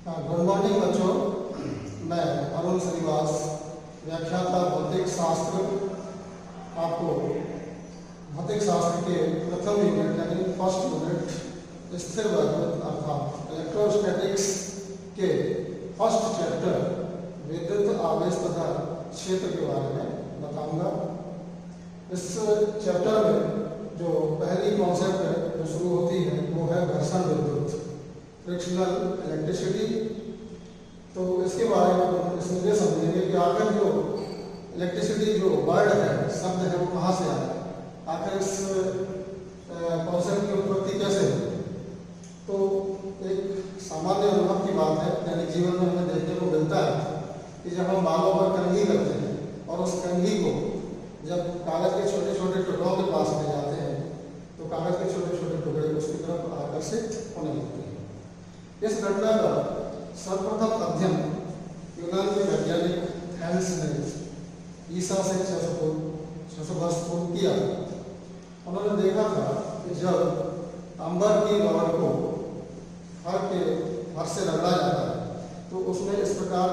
Good morning बच्चों, मैं अरुण श्रीवास, व्याख्याता भौतिक शास्त्र। आपको भौतिक शास्त्र के प्रथम यूनिट यानी फर्स्ट यूनिट स्थिर वैद्युत अर्थात इलेक्ट्रोस्टैटिक्स के फर्स्ट चैप्टर विद्युत आवेश तथा क्षेत्र के बारे में बताऊंगा। इस चैप्टर में जो पहली कॉन्सेप्ट जो शुरू होती है वो है घर्षण विद्युत, फ्रिक्शनल इलेक्ट्रिसिटी। तो इसके बारे में इसमें ये समझेंगे कि आखिर जो इलेक्ट्रिसिटी जो वर्ड है, शब्द है, वो कहाँ से आया, आखिर इस कॉन्सेप्ट की उत्पत्ति कैसे हुई। तो एक सामान्य अनुभव की बात है, दैनिक जीवन में हमें देखने को मिलता है कि जब हम बालों पर कंघी करते हैं और उस कंघी को जब कागज के छोटे छोटे टुकड़ों के पास ले जाते हैं तो कागज के छोटे छोटे टुकड़े उसकी तरफ आकर्षित होने लगते हैं। इस घटना का सर्वप्रथम अध्ययन यूनान के वैज्ञानिक थैलेस ने ईसा से 600 वर्ष पूर्व किया। उन्होंने देखा था कि जब तांबर की रॉड को फर से रगड़ा जाता है तो उसमें इस प्रकार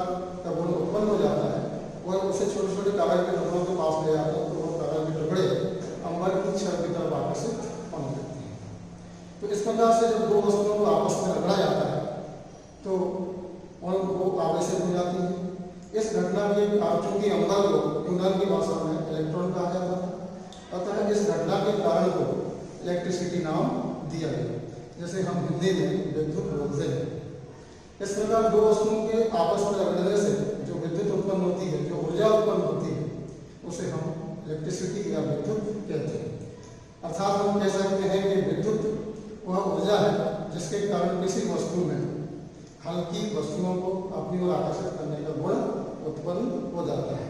का गुण उत्पन्न हो जाता है। वह उसे छोटे छोटे कागज के टुकड़ों के पास ले जाते हैं तो वो कागज के टुकड़े अंबर की छड़ की तरफ आकर्षित होने लगते हैं। तो इस प्रकार से जब दो वस्तुओं को आपस में रगड़ा जाता है तो वो आवेशित हो जाती है। इस घटना के चूंकि अंबर को यूनान की भाषा में इलेक्ट्रॉन कहा जाता है, अतः इस घटना के कारण को इलेक्ट्रिसिटी नाम दिया गया, जैसे हम हिंदी में विद्युत बोलते हैं। इस प्रकार दो वस्तुओं के आपस में रगड़ने से जो विद्युत उत्पन्न होती है, जो ऊर्जा उत्पन्न होती है, उसे हम इलेक्ट्रिसिटी या विद्युत कहते हैं। अर्थात हम कह सकते हैं कि विद्युत वह ऊर्जा है जिसके कारण किसी वस्तु में हल्की वस्तुओं को अपनी ओर आकर्षित करने का गुण उत्पन्न हो जाता है।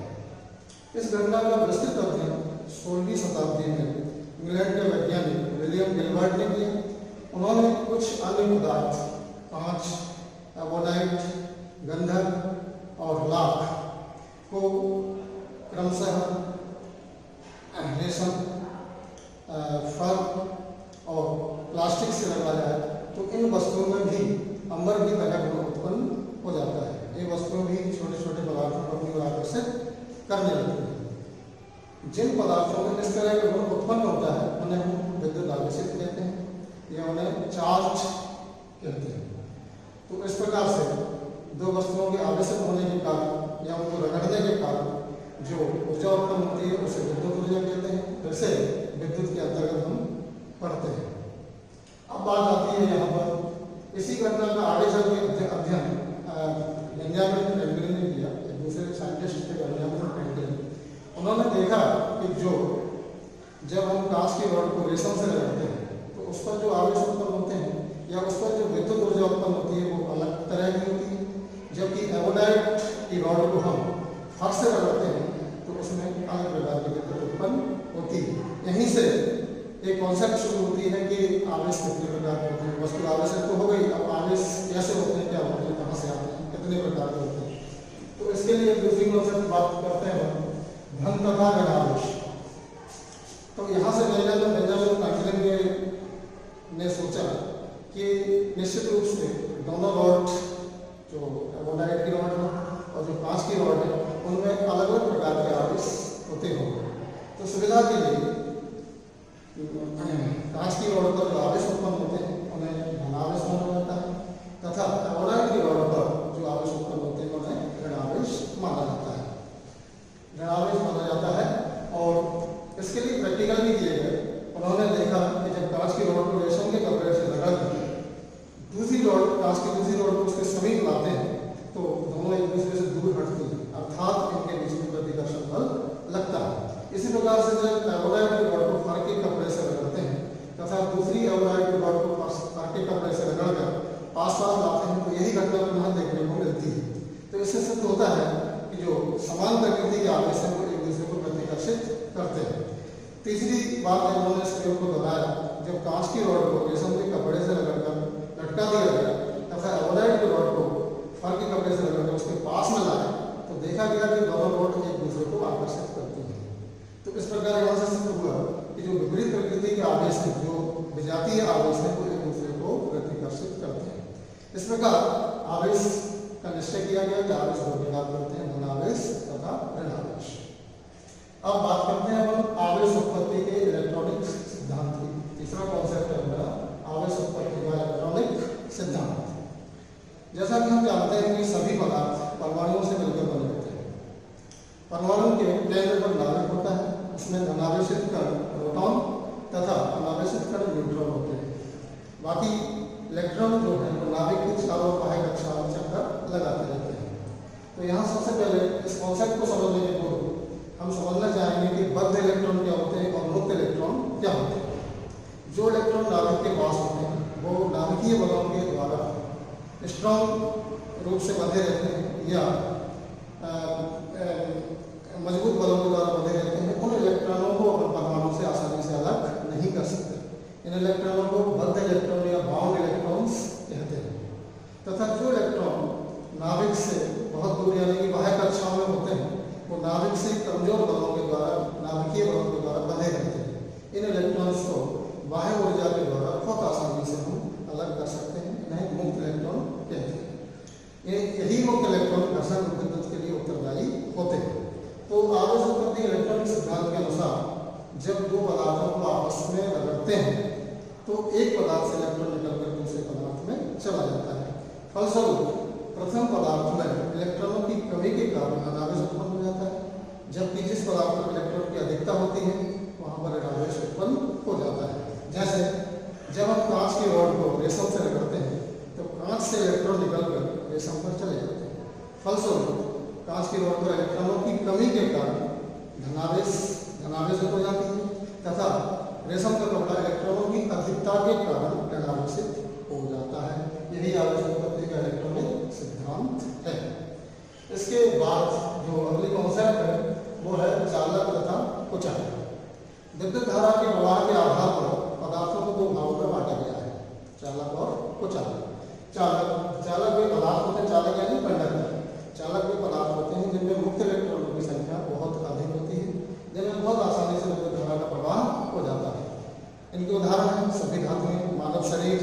इस घटना का विस्तृत अध्ययन 16वीं शताब्दी में इंग्लैंड के वैज्ञानिक विलियम गिलबर्ट ने किया। उन्होंने कुछ अन्य पदार्थ, कांच, एवोनाइट, गंधक और लाख को क्रमशः रेशम, फर और प्लास्टिक से रगड़ा जाए तो इन वस्तुओं में भी अंबर की तरह गुण उत्पन्न हो जाता है। ये वस्तुएं भी छोटे छोटे पदार्थों को अपनी ओर आकर्षित करने लगती हैं। जिन पदार्थों में इस तरह का गुण उत्पन्न होता है उन्हें हम विद्युत आवेशित कहते हैं या उन्हें चार्ज कहते हैं। तो इस प्रकार से दो वस्तुओं के आवेशित होने के कारण या उनको रगड़ने के कारण जो ऊर्जा उत्पन्न होती है उसे विद्युत ऊर्जा कहते हैं। वैसे विद्युत के अंतर्गत हम पढ़ते हैं। अब बात आती है यहाँ पर इसी घटना का आगे चल के अध्ययन बेंजामिन फ्रैंकलिन ने किया, एक दूसरे साइंटिस्ट थे बेंजामिन फ्रैंकलिन। उन्होंने देखा कि जब हम कांच की रॉड को रेशम से रगड़ते हैं तो उस पर जो आवेश उत्पन्न होते हैं या उस पर जो विद्युत ऊर्जा उत्पन्न होती है वो अलग तरह की होती है। जबकि एवोनाइट की रॉड को हम फर से रगड़ते हैं तो उसमें अलग प्रकार की विद्युत उत्पन्न होती है। यहीं से एक कॉन्सेप्ट शुरू होती है कि आवेश कितने प्रकार के होते हैं। वस्तु आवेशित तो हो गई, अब आवेश कैसे होते हैं, क्या होते हैं, कहाँ से आते हैं, कितने प्रकार के होते हैं। तो इसके लिए दूसरी कॉन्सेप्ट बात करते हैं धन तथा ऋण आवेश। तो यहाँ से बेंजामिन फ्रैंकलिन ने सोचा कि निश्चित रूप से दोनों रॉड, जो एवोनाइट की रॉड है और जो कांच की रॉड है, उनमें अलग अलग प्रकार के आवेश होते होंगे। तो सुविधा के लिए कांच की रॉड पर जो आवेश उत्पन्न होते हैं उन्हें धन आवेश माना जाता है तथा एवोनाइट की रॉड पर जो आवेश उत्पन्न होते हैं उन्हें ऋण आवेश माना जाता है। ऋण आवेश माना जाता है और इसके लिए प्रैक्टिकल भी किए गए। उन्होंने देखा कि जब कांच की रॉड को रेशम के कपड़े से रगड़ कर दूसरी रॉड, कांच की दूसरी रॉड को उसके समीप लाते हैं तो दोनों एक दूसरे से दूर हटती हैं, अर्थात इनके बीच में प्रतिकर्षण बल लगता है। इसी प्रकार से जब एवोनाइट की रॉड को फर के कपड़े से रगड़ते हैं तथा दूसरी एवोनाइट की रॉड को फर के कपड़े से रगड़कर पास लाते हैं तो यही घटना पुनः देखने को मिलती है। तो इससे सिद्ध होता है कि जो समान प्रकृति के आवेश हैं वो एक दूसरे को प्रतिकर्षित करते हैं। तीसरी बात उन्होंने इस प्रयोग को दोहराया, जब कांच की रॉड को रेशम के कपड़े से रगड़कर लटका दिया गया तथा एवोनाइट की रॉड को फर के कपड़े से रगड़कर उसके पास में लाया तो देखा गया कि दोनों रॉड एक दूसरे को आकर्षित करती हैं। तो इस प्रकार यहाँ से सिद्ध हुआ कि जो विपरीत प्रकृति के आवेश हैं, जो विजातीय आवेश हैं, वो एक दूसरे को प्रतिकर्षित करते हैं। इस प्रकार आवेश का निश्चय किया गया कि आवेश दो प्रकार के होते हैं, धनावेश तथा ऋणावेश। अब बात करते हैं अपन आवेश उत्पत्ति के इलेक्ट्रॉनिक सिद्धांत की। तीसरा कॉन्सेप्ट है हमारा आवेश उत्पत्ति का इलेक्ट्रॉनिक सिद्धांत। जैसा कि हम जानते हैं कि सभी पदार्थ परमाणुओं से मिलकर बने होते हैं। परमाणु के केंद्र पर नाभिक होता है, उसमें धनावेशित कण प्रोटॉन तथा अनावेशित कण न्यूट्रॉन होते हैं। बाकी इलेक्ट्रॉन जो है वो नाभिक के चारों बाह्य कक्षा में चक्कर लगाते रहते हैं। तो यहाँ सबसे पहले इस कॉन्सेप्ट को समझने के पूर्व हम समझना चाहेंगे कि बद्ध इलेक्ट्रॉन क्या होते हैं और मुक्त इलेक्ट्रॉन क्या होते हैं। जो इलेक्ट्रॉन नाभिक के पास होते हैं वो नाभिकीय बलों के द्वारा स्ट्रॉन्ग रूप से बंधे रहते हैं या मजबूत बलों के द्वारा बंधे रहते हैं। उन इलेक्ट्रॉनों को अपन परमाणु से आसानी से अलग नहीं कर सकते। इन इलेक्ट्रॉनों को बद्ध इलेक्ट्रॉन या बाउंड इलेक्ट्रॉन्स कहते हैं। तथा जो इलेक्ट्रॉन नाभिक से बहुत दूर यानी कि बाह्य कक्षाओं में होते हैं वो नाभिक से कमजोर बलों के द्वारा, नाभिकीय बलों के द्वारा बंधे रहते हैं। इन इलेक्ट्रॉन्स को बाह्य ऊर्जा के द्वारा बहुत आसानी से हम अलग कर सकते हैं। इन्हें मुक्त इलेक्ट्रॉन कहते हैं। यही मुक्त इलेक्ट्रॉन घर्षण विद्युत के लिए उत्तरदायी होते हैं। तो आवेश उत्पत्ति इलेक्ट्रॉनिक सिद्धांत के अनुसार जब दो पदार्थों को आपस में रगड़ते हैं तो एक पदार्थ से इलेक्ट्रॉन निकलकर दूसरे पदार्थ में चला जाता है। फलस्वरूप प्रथम पदार्थ में इलेक्ट्रॉनों की कमी के कारण अनावेश उत्पन्न हो जाता है, जबकि जिस पदार्थ में इलेक्ट्रॉन की अधिकता होती है वहाँ पर अनावेश उत्पन्न हो जाता है। जैसे जब हम कांच की रॉड को रेशम से रगड़ते हैं तो कांच से इलेक्ट्रॉन निकलकर रेशम पर चले जाते हैं। फलस्वरूप कांच की रॉड पर इलेक्ट्रॉनों की कमी के कारण धनावेशित हो जाती है तथा रेशम का कपड़ा इलेक्ट्रॉनों की अधिकता के कारण ऋणावेशित हो जाता है। यही आवेश उत्पत्ति का इलेक्ट्रॉनिक सिद्धांत है। इसके बाद जो अगली कॉन्सेप्ट है वो है चालक तथा कुचालक। विद्युत धारा के प्रवाह के आधार पर पदार्थों को दो भागों में बांटा गया है, चालक और कुचालक। चालक वे पदार्थ होते हैं, चालक यानी कंडक्टर। चालक वे पदार्थ होते हैं जिनमें मुक्त इलेक्ट्रॉनों की संख्या बहुत अधिक होती है, जिनमें बहुत आसानी से विद्युत धारा का प्रवाह हो जाता है। इनके उदाहरण हैं सभी धातुएं, मानव शरीर,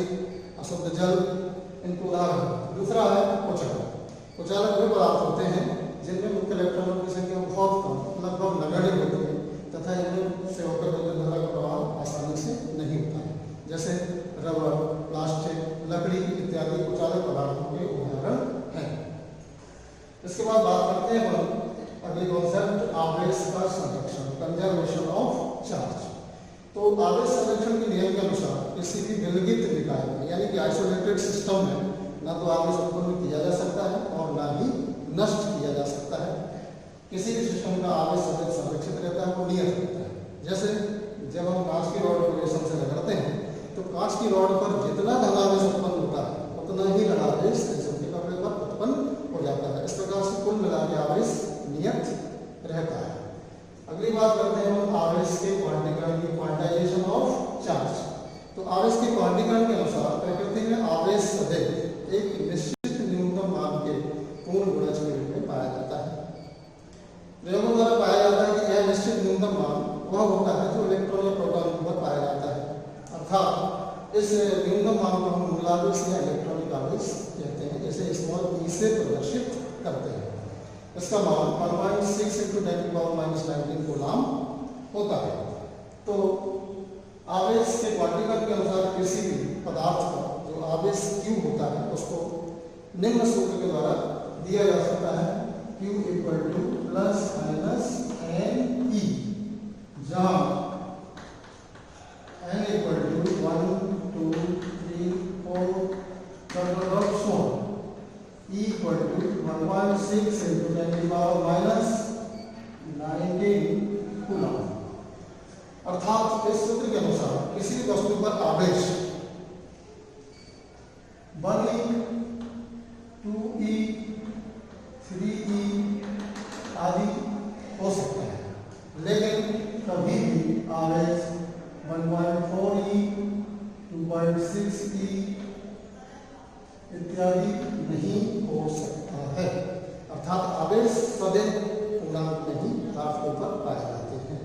अशुद्ध जल, इनके उदाहरण। दूसरा है कुचालक। कुचालक वे पदार्थ होते हैं जिनमें मुक्त इलेक्ट्रॉनों की संख्या बहुत कम, लगभग नगण्य होती है तथा इनमें से होकर विद्युत धारा का प्रवाह आसानी से नहीं होता है। जैसे रबर, प्लास्टिक, लकड़ी इत्यादि कुचालक पदार्थों के उदाहरण हैं। इसके बाद बात करते हैं अगली कॉन्सेप्ट आवेश का संरक्षण, कंजर्वेशन ऑफ चार्ज। तो आवेश संरक्षण के नियम के अनुसार किसी भी विलगित निकाय में यानी कि आइसोलेटेड सिस्टम में न तो आवेश उत्पन्न किया जा सकता है और न ही नष्ट किया जा सकता है। किसी भी सिस्टम का आवेश संरक्षित रहता है, वो नियत रहता है। जैसे जब हम कांच की रॉड को रेशम से रगड़ते हैं तो कांच की रॉड पर जितना धनावेश उत्पन्न होता है उतना ही ऋणावेश रेशम के कपड़े पर उत्पन्न हो जाता है। इस प्रकार से कुल मिला के आवेश नियत रहता है। अगली बात करते हैं हम आवेश के क्वांटीकरण की, क्वांटाइजेशन ऑफ चार्ज। तो आवेश के क्वांटीकरण के अनुसार प्रकृति में आवेश सदैव एक निश्चित न्यूनतम मान के पूर्ण गुणज के रूप में पाया जाता है। प्रयोगों द्वारा पाया जाता है कि यह निश्चित न्यूनतम मान वह होता है जो इलेक्ट्रॉन या प्रोटॉन पर पाया जाता है। अर्थात इस न्यूनतम मान को हम मूलावेश या इलेक्ट्रॉनिक आवेश कहते हैं, जैसे स्मॉल ई से प्रदर्शित करते हैं। इसका मान 1.6 × 10⁻⁻19 कूलम होता है। तो आवेश के क्वांटीकरण के अनुसार किसी भी पदार्थ का जो आवेश Q होता है उसको निम्न सूत्र के द्वारा दिया जा सकता है, Q ± NE, जहाँ N = 1, 2, 3, 4 E = 1.6 × 10⁻⁻19 कूलम। अर्थात इस सूत्र के अनुसार किसी भी वस्तु पर आवेश 1E, 2E, 3E आदि हो सकता है, लेकिन कभी भी आवेश 1.4E, 2.6E इत्यादि नहीं हो सकता है। अर्थात आवेश सदैव पूर्णांक में ही पदार्थ के ऊपर पाए जाते हैं।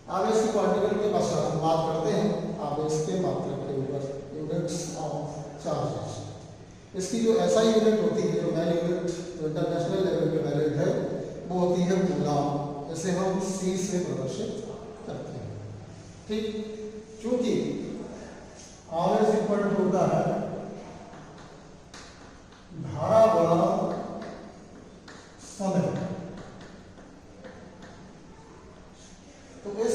आवेश की क्वांटीकरण के पश्चात हम बात करते हैं आवेश के मात्रक के ऊपर, यूनिट्स ऑफ चार्जेस। इसकी जो एसआई यूनिट होती है, जो मैन यूनिट जो इंटरनेशनल लेवल पे वैलिड है, वो होती है कूलाम। इसे हम सी से प्रदर्शित करते हैं। ठीक, क्योंकि आवेश इक्वल टू होता है धारा बनाम समय। तो इस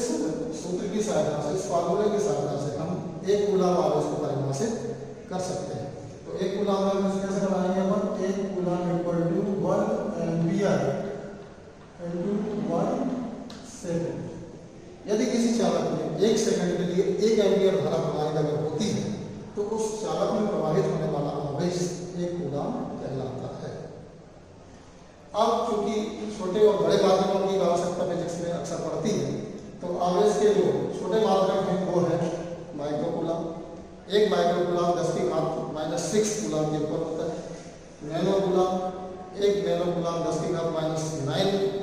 सूत्र की सहायता से, इस फार्मूले की सहायता से हम एक कूलाम आवेश को परिभाषित कर सकते हैं। तो एक कूलाम आवेश कैसे बनाएंगे हम? एक coulomb equal to 1 ampere into 1 second. यदि किसी चालक में 1 सेकंड के लिए 1 एम्पियर धारा प्रवाहित अगर होती है, तो उस चालक में प्रवाहित होने वाला आवेश एक कूलाम कहलाता है। अब चूंकि छोटे और बड़े माध्यमों की आवश्यकता फिजिक्स में अक्सर पड़ती है, तो आवेश के जो छोटे मात्रक हैं वो है माइक्रो कूलाम। एक माइक्रो कूलाम 10⁻⁻6 कूलाम के ऊपर होता है। नैनो कूलाम, एक नैनो कूलाम 10⁻⁹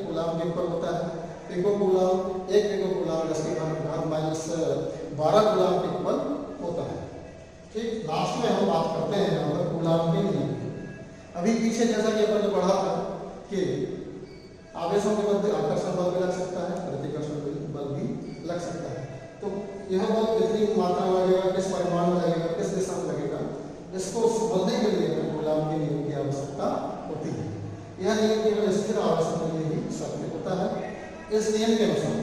कूलाम के ऊपर होता है। पिको कूलाम, एक पिको कूलाम 10⁻12 कूलाम के ऊपर होता है। ठीक, लास्ट में हम बात करते हैं यहाँ पर कूलाम के नियम की। अभी पीछे जैसा कि अपन ने पढ़ा था कि आवेशों के मध्य आकर्षण बल भी लग सकता है, प्रतिकर्षण बल भी लग सकता है। तो यह बल कितनी मात्रा में लगेगा, किस परिमाण में लगेगा, किस दिशा में लगेगा, इसको समझने के लिए कूलाम के नियम की आवश्यकता होती है। यह नियम केवल स्थिर आवेशों के लिए ही सत्य होता है। इस नियम के अनुसार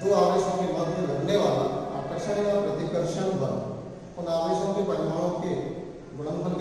दो आवेशों के मध्य लगने वाला आकर्षण या प्रतिकर्षण बल उन आवेशों के परिमाणों के गुणनफल